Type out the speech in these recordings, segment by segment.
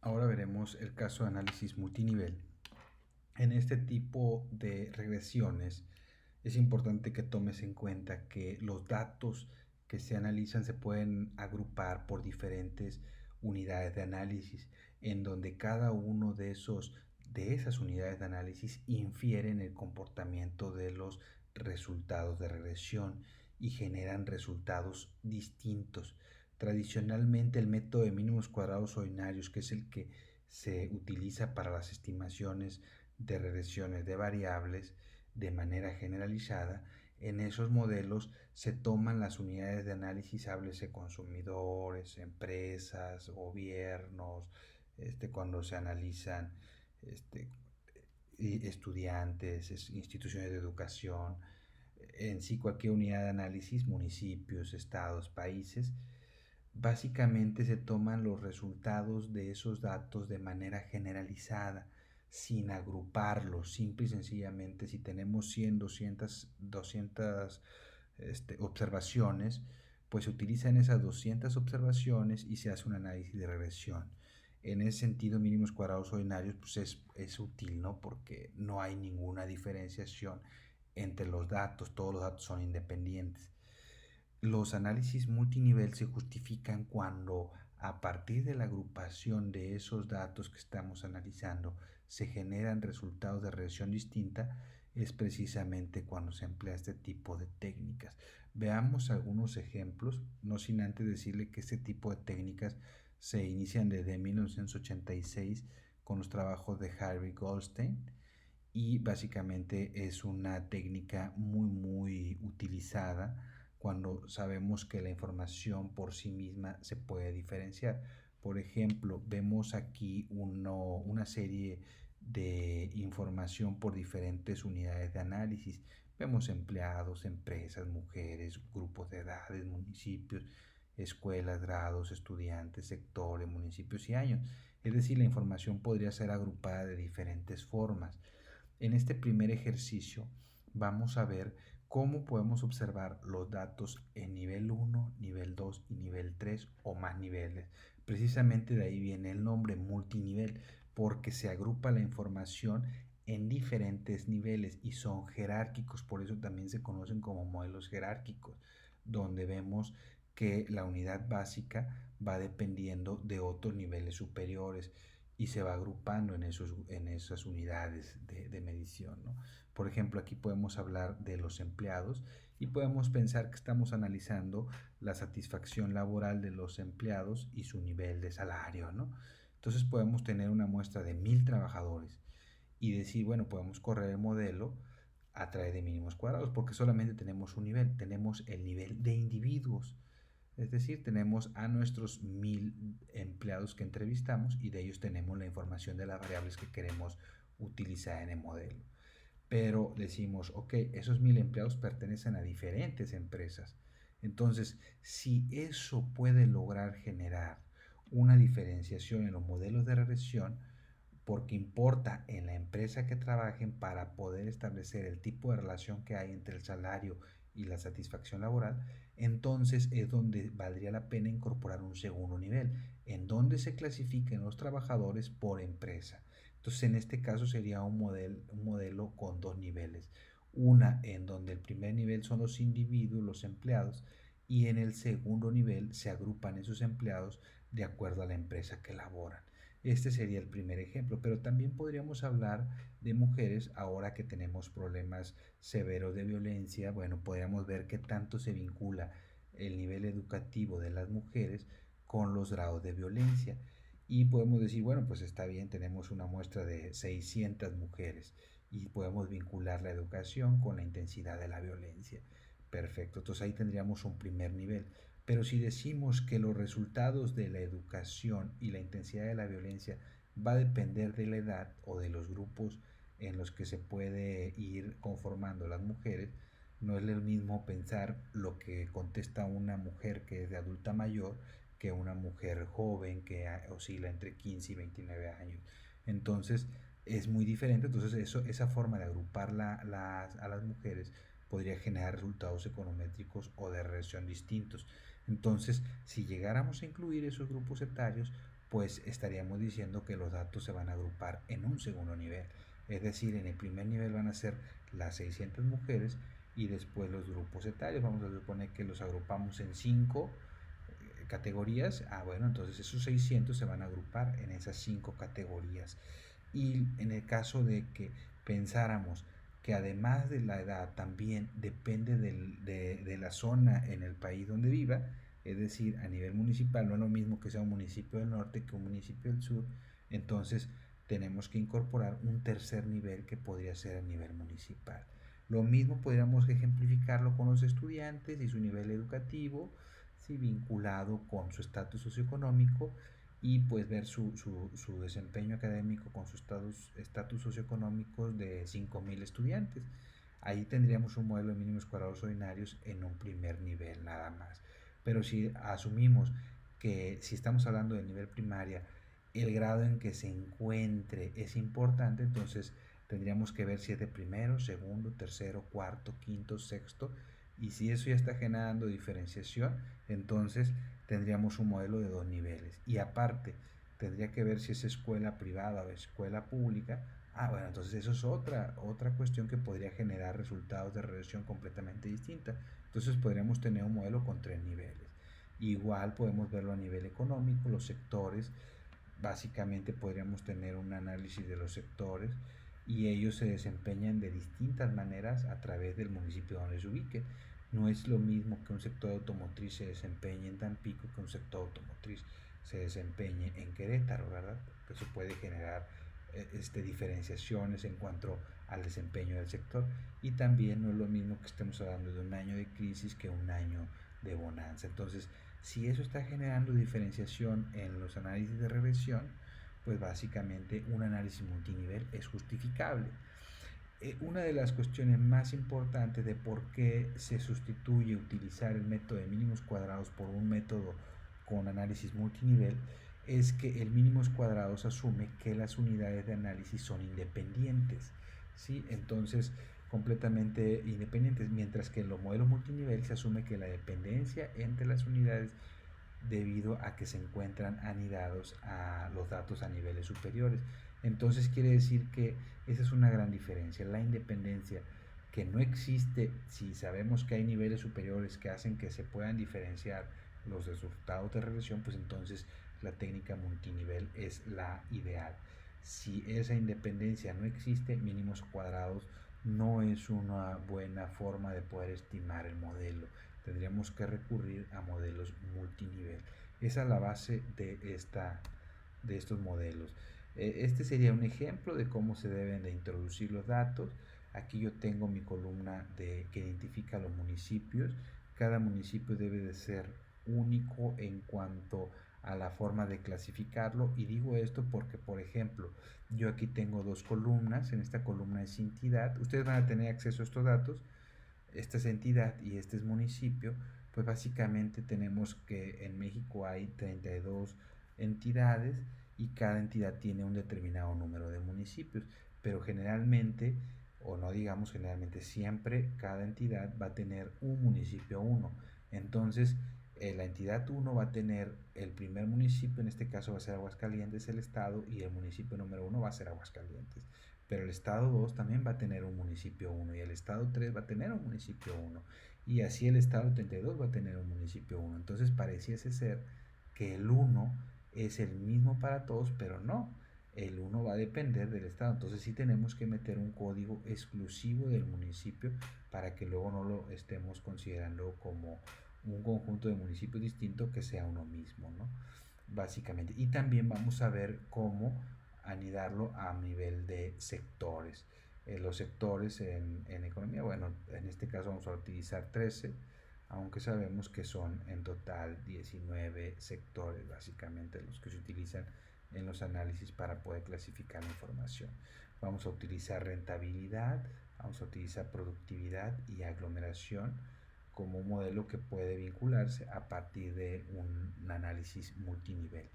Ahora veremos el caso de análisis multinivel. En este tipo de regresiones es importante que tomes en cuenta que los datos que se analizan se pueden agrupar por diferentes unidades de análisis, en donde cada uno de esas unidades de análisis infieren el comportamiento de los resultados de regresión y generan resultados distintos. Tradicionalmente el método de mínimos cuadrados ordinarios, que es el que se utiliza para las estimaciones de regresiones de variables de manera generalizada, en esos modelos se toman las unidades de análisis, háblese consumidores, empresas, gobiernos, cuando se analizan este, estudiantes, instituciones de educación, en sí cualquier unidad de análisis, municipios, estados, países. Básicamente se toman los resultados de esos datos de manera generalizada, sin agruparlos. Simple y sencillamente, si tenemos 100, 200 observaciones, pues se utilizan esas 200 observaciones y se hace un análisis de regresión. En ese sentido, mínimos cuadrados ordinarios pues es útil, ¿no? Porque no hay ninguna diferenciación entre los datos, todos los datos son independientes. Los análisis multinivel se justifican cuando, a partir de la agrupación de esos datos que estamos analizando, se generan resultados de regresión distinta. Es precisamente cuando se emplea este tipo de técnicas. Veamos algunos ejemplos, no sin antes decirle que este tipo de técnicas se inician desde 1986 con los trabajos de Harvey Goldstein, y básicamente es una técnica muy utilizada cuando sabemos que la información por sí misma se puede diferenciar. Por ejemplo, vemos aquí una serie de información por diferentes unidades de análisis. Vemos empleados, empresas, mujeres, grupos de edades, municipios, escuelas, grados, estudiantes, sectores, municipios y años. Es decir, la información podría ser agrupada de diferentes formas. En este primer ejercicio vamos a ver cómo podemos observar los datos en nivel 1, nivel 2 y nivel 3 o más niveles. Precisamente de ahí viene el nombre multinivel, porque se agrupa la información en diferentes niveles y son jerárquicos, por eso también se conocen como modelos jerárquicos, donde vemos que la unidad básica va dependiendo de otros niveles superiores y se va agrupando en esas unidades de medición, ¿no? Por ejemplo, aquí podemos hablar de los empleados y podemos pensar que estamos analizando la satisfacción laboral de los empleados y su nivel de salario, ¿no? Entonces podemos tener una muestra de 1000 trabajadores y decir, bueno, podemos correr el modelo a través de mínimos cuadrados porque solamente tenemos un nivel, tenemos el nivel de individuos. Es decir, tenemos a nuestros 1000 empleados que entrevistamos y de ellos tenemos la información de las variables que queremos utilizar en el modelo. Pero decimos, ok, esos 1000 empleados pertenecen a diferentes empresas. Entonces, si eso puede lograr generar una diferenciación en los modelos de regresión, porque importa en la empresa que trabajen para poder establecer el tipo de relación que hay entre el salario y la satisfacción laboral, entonces es donde valdría la pena incorporar un segundo nivel, en donde se clasifiquen los trabajadores por empresa. Entonces, en este caso sería un modelo con dos niveles. Una en donde el primer nivel son los individuos, los empleados, y en el segundo nivel se agrupan esos empleados de acuerdo a la empresa que laboran. Este sería el primer ejemplo, pero también podríamos hablar de mujeres ahora que tenemos problemas severos de violencia. Bueno, podríamos ver qué tanto se vincula el nivel educativo de las mujeres con los grados de violencia. Y podemos decir, bueno, pues está bien, tenemos una muestra de 600 mujeres y podemos vincular la educación con la intensidad de la violencia. Perfecto, entonces ahí tendríamos un primer nivel. Pero si decimos que los resultados de la educación y la intensidad de la violencia va a depender de la edad o de los grupos en los que se puede ir conformando las mujeres, no es lo mismo pensar lo que contesta una mujer que es de adulta mayor que una mujer joven que oscila entre 15 y 29 años. Entonces es muy diferente. Entonces esa forma de agrupar a las mujeres podría generar resultados econométricos o de regresión distintos. Entonces, si llegáramos a incluir esos grupos etarios, pues estaríamos diciendo que los datos se van a agrupar en un segundo nivel. Es decir, en el primer nivel van a ser las 600 mujeres y después los grupos etarios. Vamos a suponer que los agrupamos en 5 categorías. Bueno, entonces esos 600 se van a agrupar en esas 5 categorías. Y en el caso de que pensáramos que además de la edad también depende de la zona en el país donde viva, es decir, a nivel municipal, no es lo mismo que sea un municipio del norte que un municipio del sur, entonces tenemos que incorporar un tercer nivel que podría ser a nivel municipal. Lo mismo podríamos ejemplificarlo con los estudiantes y su nivel educativo, sí, vinculado con su estatus socioeconómico y pues ver su desempeño académico con su estatus socioeconómicos de 5.000 estudiantes. Ahí tendríamos un modelo de mínimos cuadrados ordinarios en un primer nivel nada más. Pero si asumimos que si estamos hablando de nivel primaria, el grado en que se encuentre es importante, entonces tendríamos que ver si es de primero, segundo, tercero, cuarto, quinto, sexto, y si eso ya está generando diferenciación, entonces tendríamos un modelo de 2 niveles. Y aparte, tendría que ver si es escuela privada o escuela pública. Bueno, entonces eso es otra cuestión que podría generar resultados de regresión completamente distinta. Entonces podríamos tener un modelo con 3 niveles. Igual podemos verlo a nivel económico, los sectores. Básicamente podríamos tener un análisis de los sectores y ellos se desempeñan de distintas maneras a través del municipio donde se ubique. No es lo mismo que un sector automotriz se desempeñe en Tampico que un sector automotriz se desempeñe en Querétaro, ¿verdad? Que se puede generar diferenciaciones en cuanto al desempeño del sector, y también no es lo mismo que estemos hablando de un año de crisis que un año de bonanza. Entonces, si eso está generando diferenciación en los análisis de regresión, pues básicamente un análisis multinivel es justificable. Una de las cuestiones más importantes de por qué se sustituye utilizar el método de mínimos cuadrados por un método con análisis multinivel es que el mínimos cuadrados asume que las unidades de análisis son independientes, ¿sí? Entonces, completamente independientes, mientras que en los modelos multinivel se asume que la dependencia entre las unidades debido a que se encuentran anidados a los datos a niveles superiores. Entonces quiere decir que esa es una gran diferencia, la independencia que no existe si sabemos que hay niveles superiores que hacen que se puedan diferenciar los resultados de regresión, pues entonces la técnica multinivel es la ideal. Si esa independencia no existe, mínimos cuadrados no es una buena forma de poder estimar el modelo. Tendríamos que recurrir a modelos multinivel. Esa es la base de estos modelos. Este sería un ejemplo de cómo se deben de introducir los datos. Aquí yo tengo mi columna que identifica los municipios. Cada municipio debe de ser único en cuanto a la forma de clasificarlo, y digo esto porque, por ejemplo, yo aquí tengo 2 columnas. En esta columna es entidad. Ustedes van a tener acceso a estos datos. Esta es entidad y este es municipio. Pues básicamente tenemos que en México hay 32 entidades y cada entidad tiene un determinado número de municipios, pero generalmente, o no digamos generalmente, siempre cada entidad va a tener un municipio 1. Entonces, la entidad 1 va a tener el primer municipio, en este caso va a ser Aguascalientes, el estado, y el municipio número 1 va a ser Aguascalientes. Pero el estado 2 también va a tener un municipio 1 y el estado 3 va a tener un municipio 1 y así el estado 32 va a tener un municipio 1. Entonces pareciese ser que el 1 es el mismo para todos, pero no. El 1 va a depender del estado. Entonces sí tenemos que meter un código exclusivo del municipio para que luego no lo estemos considerando como un conjunto de municipios distinto que sea uno mismo, ¿no? Básicamente. Y también vamos a ver cómo anidarlo a nivel de sectores. Los sectores en economía, bueno, en este caso vamos a utilizar 13, aunque sabemos que son en total 19 sectores, básicamente los que se utilizan en los análisis para poder clasificar la información. Vamos a utilizar rentabilidad, vamos a utilizar productividad y aglomeración como un modelo que puede vincularse a partir de un análisis multinivel.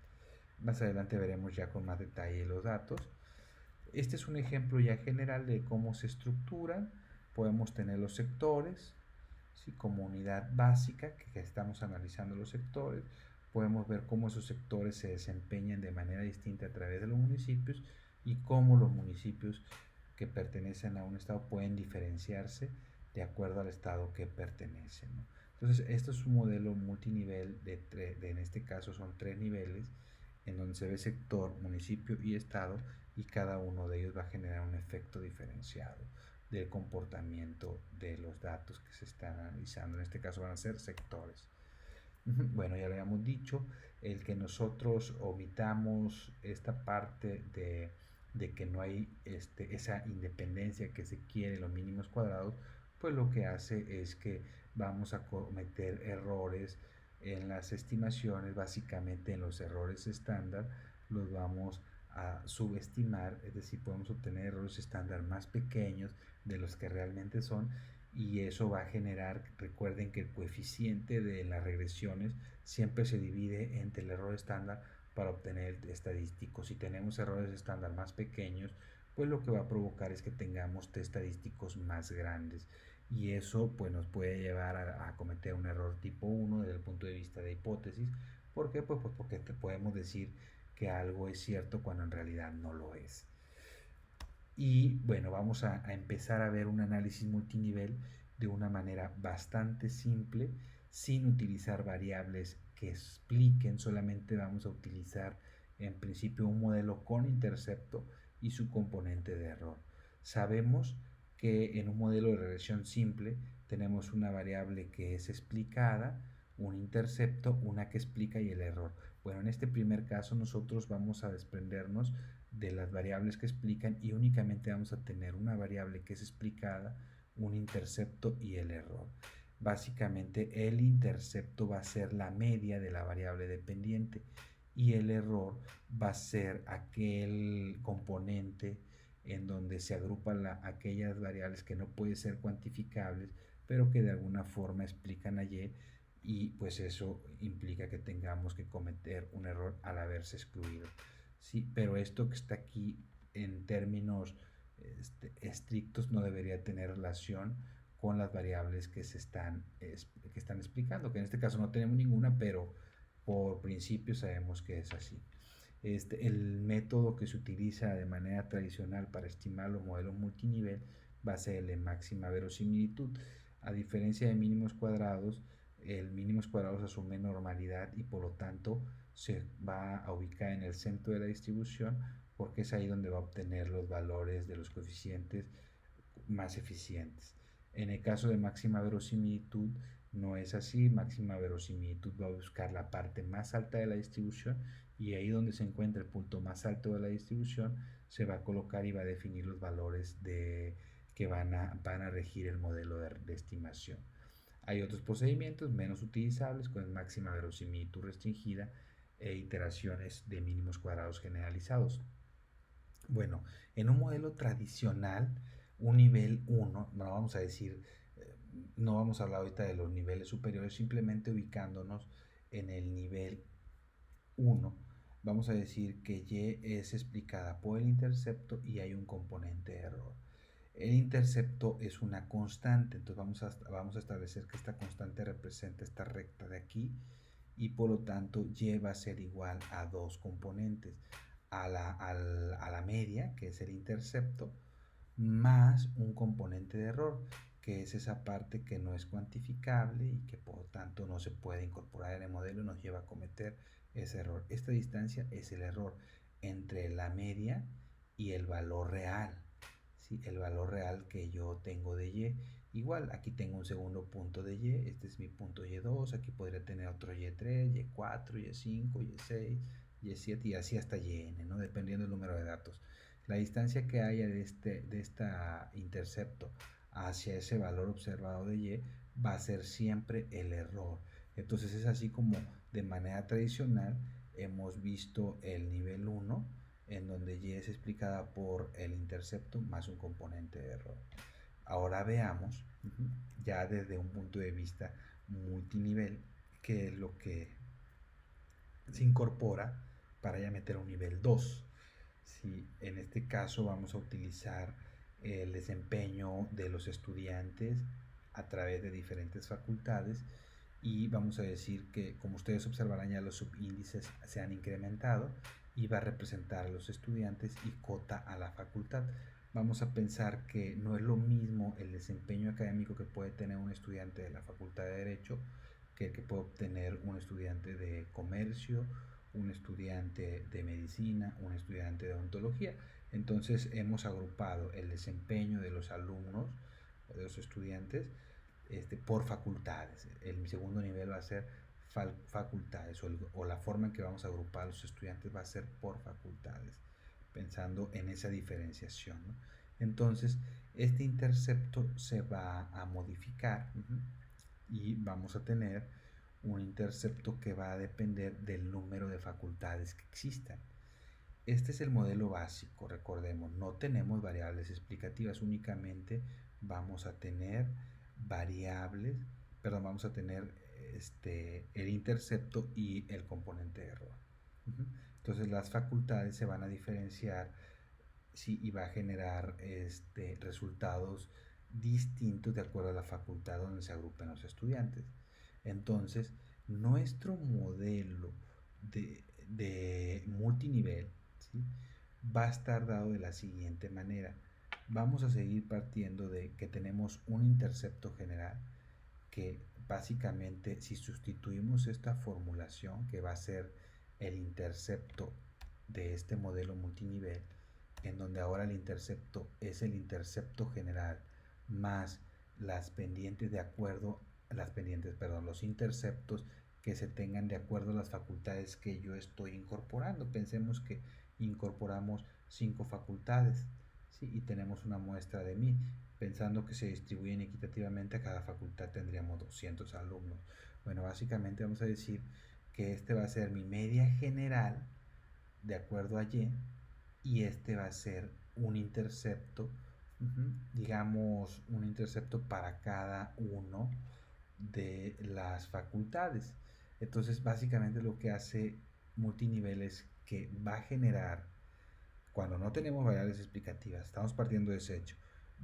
Más adelante veremos ya con más detalle los datos. Este es un ejemplo ya general de cómo se estructuran. Podemos tener los sectores, ¿sí? Como unidad básica que estamos analizando los sectores. Podemos ver cómo esos sectores se desempeñan de manera distinta a través de los municipios y cómo los municipios que pertenecen a un estado pueden diferenciarse de acuerdo al estado que pertenecen, ¿no? Entonces, esto es un modelo multinivel en este caso son 3 niveles, en donde se ve sector, municipio y estado, y cada uno de ellos va a generar un efecto diferenciado del comportamiento de los datos que se están analizando. En este caso van a ser sectores. Bueno, ya lo habíamos dicho, el que nosotros omitamos esta parte de que no hay esa independencia que se quiere en los mínimos cuadrados, pues lo que hace es que vamos a cometer errores en las estimaciones, básicamente en los errores estándar, los vamos a subestimar, es decir, podemos obtener errores estándar más pequeños de los que realmente son, y eso va a generar, recuerden que el coeficiente de las regresiones siempre se divide entre el error estándar para obtener el estadístico. Si tenemos errores estándar más pequeños, pues lo que va a provocar es que tengamos estadísticos más grandes, y eso pues nos puede llevar a cometer un error tipo 1 desde el punto de vista de hipótesis. ¿Por qué? Pues porque podemos decir que algo es cierto cuando en realidad no lo es. Y bueno, vamos a empezar a ver un análisis multinivel de una manera bastante simple, sin utilizar variables que expliquen. Solamente vamos a utilizar en principio un modelo con intercepto y su componente de error. Sabemos que en un modelo de regresión simple tenemos una variable que es explicada, un intercepto, una que explica y el error. Bueno, en este primer caso nosotros vamos a desprendernos de las variables que explican y únicamente vamos a tener una variable que es explicada, un intercepto y el error. Básicamente el intercepto va a ser la media de la variable dependiente y el error va a ser aquel componente en donde se agrupan aquellas variables que no pueden ser cuantificables, pero que de alguna forma explican a y pues eso implica que tengamos que cometer un error al haberse excluido. Sí, pero esto que está aquí en términos estrictos no debería tener relación con las variables que están explicando, que en este caso no tenemos ninguna, pero por principio sabemos que es así. El método que se utiliza de manera tradicional para estimar los modelos multinivel va a ser el de máxima verosimilitud. A diferencia de mínimos cuadrados, el mínimos cuadrados asume normalidad y por lo tanto se va a ubicar en el centro de la distribución, porque es ahí donde va a obtener los valores de los coeficientes más eficientes. En el caso de máxima verosimilitud no es así. Máxima verosimilitud va a buscar la parte más alta de la distribución, y ahí donde se encuentra el punto más alto de la distribución se va a colocar y va a definir los valores que van a regir el modelo de estimación. Hay otros procedimientos menos utilizables con máxima verosimilitud restringida e iteraciones de mínimos cuadrados generalizados. Bueno, en un modelo tradicional, un nivel 1, no vamos a decir, no vamos a hablar ahorita de los niveles superiores, simplemente ubicándonos en el nivel 1, vamos a decir que Y es explicada por el intercepto y hay un componente de error. El intercepto es una constante, entonces vamos a establecer que esta constante representa esta recta de aquí, y por lo tanto Y va a ser igual a dos componentes, a la media, que es el intercepto, más un componente de error, que es esa parte que no es cuantificable y que por lo tanto no se puede incorporar en el modelo y nos lleva a cometer ese error. Esta distancia es el error entre la media y el valor real, ¿sí? El valor real que yo tengo de Y. Igual, aquí tengo un segundo punto de Y, este es mi punto Y2, aquí podría tener otro Y3, Y4, Y5, Y6, Y7 y así hasta Yn, ¿no? Dependiendo del número de datos. La distancia que haya de este intercepto hacia ese valor observado de Y va a ser siempre el error. Entonces es así como de manera tradicional hemos visto el nivel 1, en donde Y es explicada por el intercepto más un componente de error. Ahora veamos, ya desde un punto de vista multinivel, qué es lo que se incorpora para ya meter un nivel 2. Si en este caso vamos a utilizar el desempeño de los estudiantes a través de diferentes facultades y vamos a decir que, como ustedes observarán, ya los subíndices se han incrementado y va a representar a los estudiantes y cota a la facultad. Vamos a pensar que no es lo mismo el desempeño académico que puede tener un estudiante de la Facultad de Derecho que el que puede obtener un estudiante de comercio, un estudiante de medicina, un estudiante de odontología. Entonces hemos agrupado el desempeño de los alumnos o de los estudiantes por facultades. El segundo nivel va a ser facultades o la forma en que vamos a agrupar a los estudiantes va a ser por facultades, pensando en esa diferenciación, ¿no? Entonces, este intercepto se va a modificar y vamos a tener un intercepto que va a depender del número de facultades que existan. Este es el modelo básico, recordemos, no tenemos variables explicativas, únicamente vamos a tener variables, perdón, vamos a tener el intercepto y el componente de error. Entonces las facultades se van a diferenciar, sí, y va a generar resultados distintos de acuerdo a la facultad donde se agrupen los estudiantes. Entonces, nuestro modelo de multinivel, ¿sí?, va a estar dado de la siguiente manera. Vamos a seguir partiendo de que tenemos un intercepto general que básicamente, si sustituimos esta formulación que va a ser el intercepto de este modelo multinivel, en donde ahora el intercepto es el intercepto general más las pendientes de acuerdo, los interceptos que se tengan de acuerdo a las facultades que yo estoy incorporando. Pensemos que incorporamos 5 facultades, ¿sí?, y tenemos una muestra de 1000. Pensando que se distribuyen equitativamente, a cada facultad tendríamos 200 alumnos. Bueno, básicamente vamos a decir que este va a ser mi media general de acuerdo a y este va a ser un intercepto, digamos, un intercepto para cada uno de las facultades. Entonces, básicamente lo que hace multinivel es que va a generar, cuando no tenemos variables explicativas, estamos partiendo de ese hecho,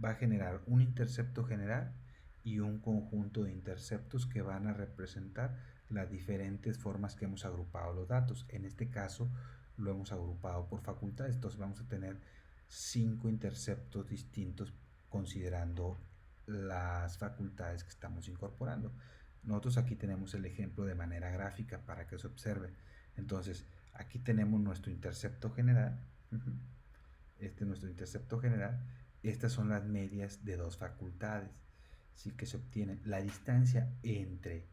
va a generar un intercepto general y un conjunto de interceptos que van a representar las diferentes formas que hemos agrupado los datos. En este caso lo hemos agrupado por facultades, entonces vamos a tener 5 interceptos distintos considerando las facultades que estamos incorporando. Nosotros aquí tenemos el ejemplo de manera gráfica para que se observe. Entonces, aquí tenemos nuestro intercepto general. Este es nuestro intercepto general. Estas son las medias de dos facultades, ¿sí?, que se obtienen. La distancia entre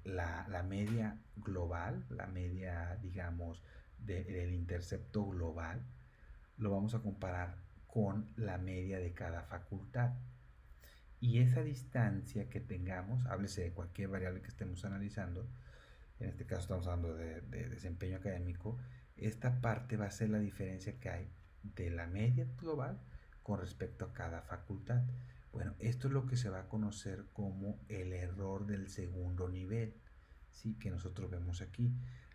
la media global, la media, digamos, del intercepto global, lo vamos a comparar con la media de cada facultad. Y esa distancia que tengamos, háblese de cualquier variable que estemos analizando, en este caso estamos hablando de desempeño académico, esta parte va a ser la diferencia que hay de la media global con respecto a cada facultad. Bueno, esto es lo que se va a conocer como el error del segundo nivel, ¿sí?, que nosotros vemos aquí.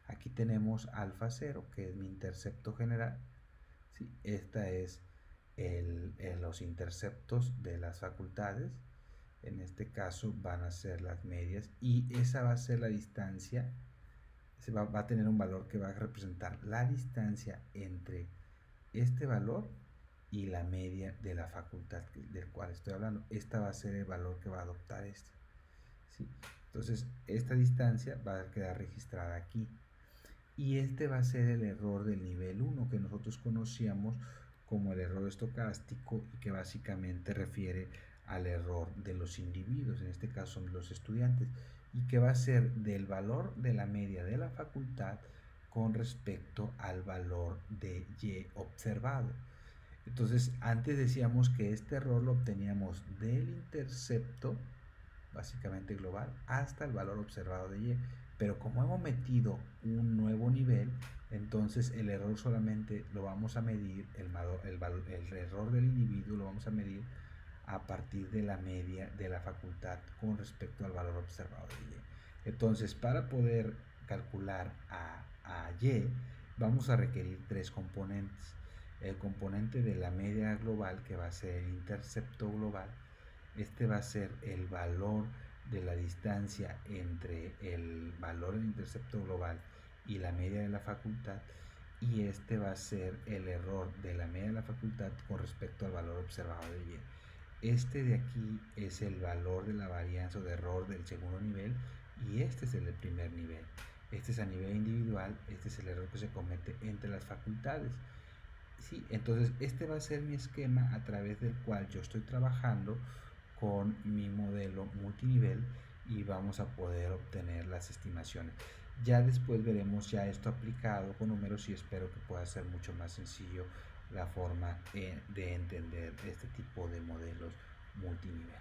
Aquí tenemos alfa 0, que es mi intercepto general, ¿sí? Esta es los interceptos de las facultades. En este caso van a ser las medias y esa va a ser la distancia. Va a tener un valor que va a representar la distancia entre este valor y la media de la facultad del cual estoy hablando. Esta va a ser el valor que va a adoptar este, ¿sí? Entonces esta distancia va a quedar registrada aquí y este va a ser el error del nivel 1 que nosotros conocíamos como el error estocástico y que básicamente refiere al error de los individuos, en este caso son los estudiantes, y que va a ser del valor de la media de la facultad con respecto al valor de Y observado. Entonces, antes decíamos que este error lo obteníamos del intercepto, básicamente global, hasta el valor observado de Y. Pero como hemos metido un nuevo nivel, entonces el error solamente lo vamos a medir, el error del individuo lo vamos a medir a partir de la media de la facultad con respecto al valor observado de Y. Entonces, para poder calcular a Y, vamos a requerir 3 componentes. El componente de la media global, que va a ser el intercepto global, Este va a ser el valor de la distancia entre el valor del intercepto global y la media de la facultad, y este va a ser el error de la media de la facultad con respecto al valor observado de Y. Este de aquí es el valor de la varianza o de error del segundo nivel, y este es el del primer nivel. Este es a nivel individual, este es el error que se comete entre las facultades. Sí, entonces este va a ser mi esquema a través del cual yo estoy trabajando con mi modelo multinivel, y vamos a poder obtener las estimaciones. Ya después veremos ya esto aplicado con números, y espero que pueda ser mucho más sencillo la forma de entender este tipo de modelos multinivel.